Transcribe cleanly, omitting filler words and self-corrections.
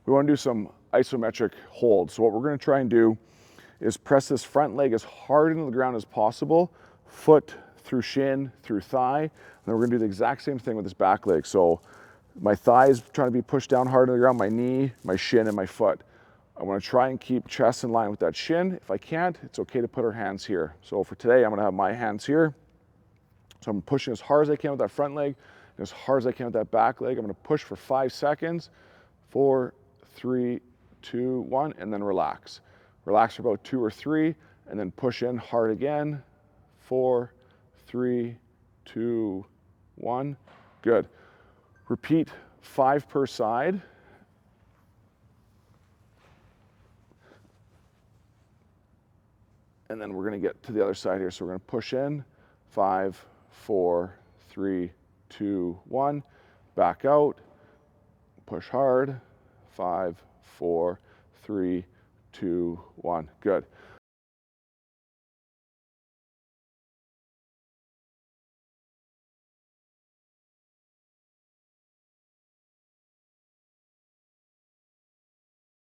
we want to do some isometric holds. So what we're going to try and do is press this front leg as hard into the ground as possible, foot through shin, through thigh, and then we're going to do the exact same thing with this back leg. So my thigh is trying to be pushed down hard into the ground, my knee, my shin, and my foot. I want to try and keep chest in line with that shin. If I can't, it's okay to put our hands here. So for today, I'm going to have my hands here. So I'm pushing as hard as I can with that front leg, and as hard as I can with that back leg. I'm going to push for 5 seconds. 4, 3, 2, 1, and then relax. Relax for about 2 or 3, and then push in hard again. 4, 3, 2, 1. Good. Repeat 5 per side. And then we're going to get to the other side here. So we're going to push in. 5, 4, 3, 2, 1. Back out. Push hard. 5, 4, 3, 2, 1. Good.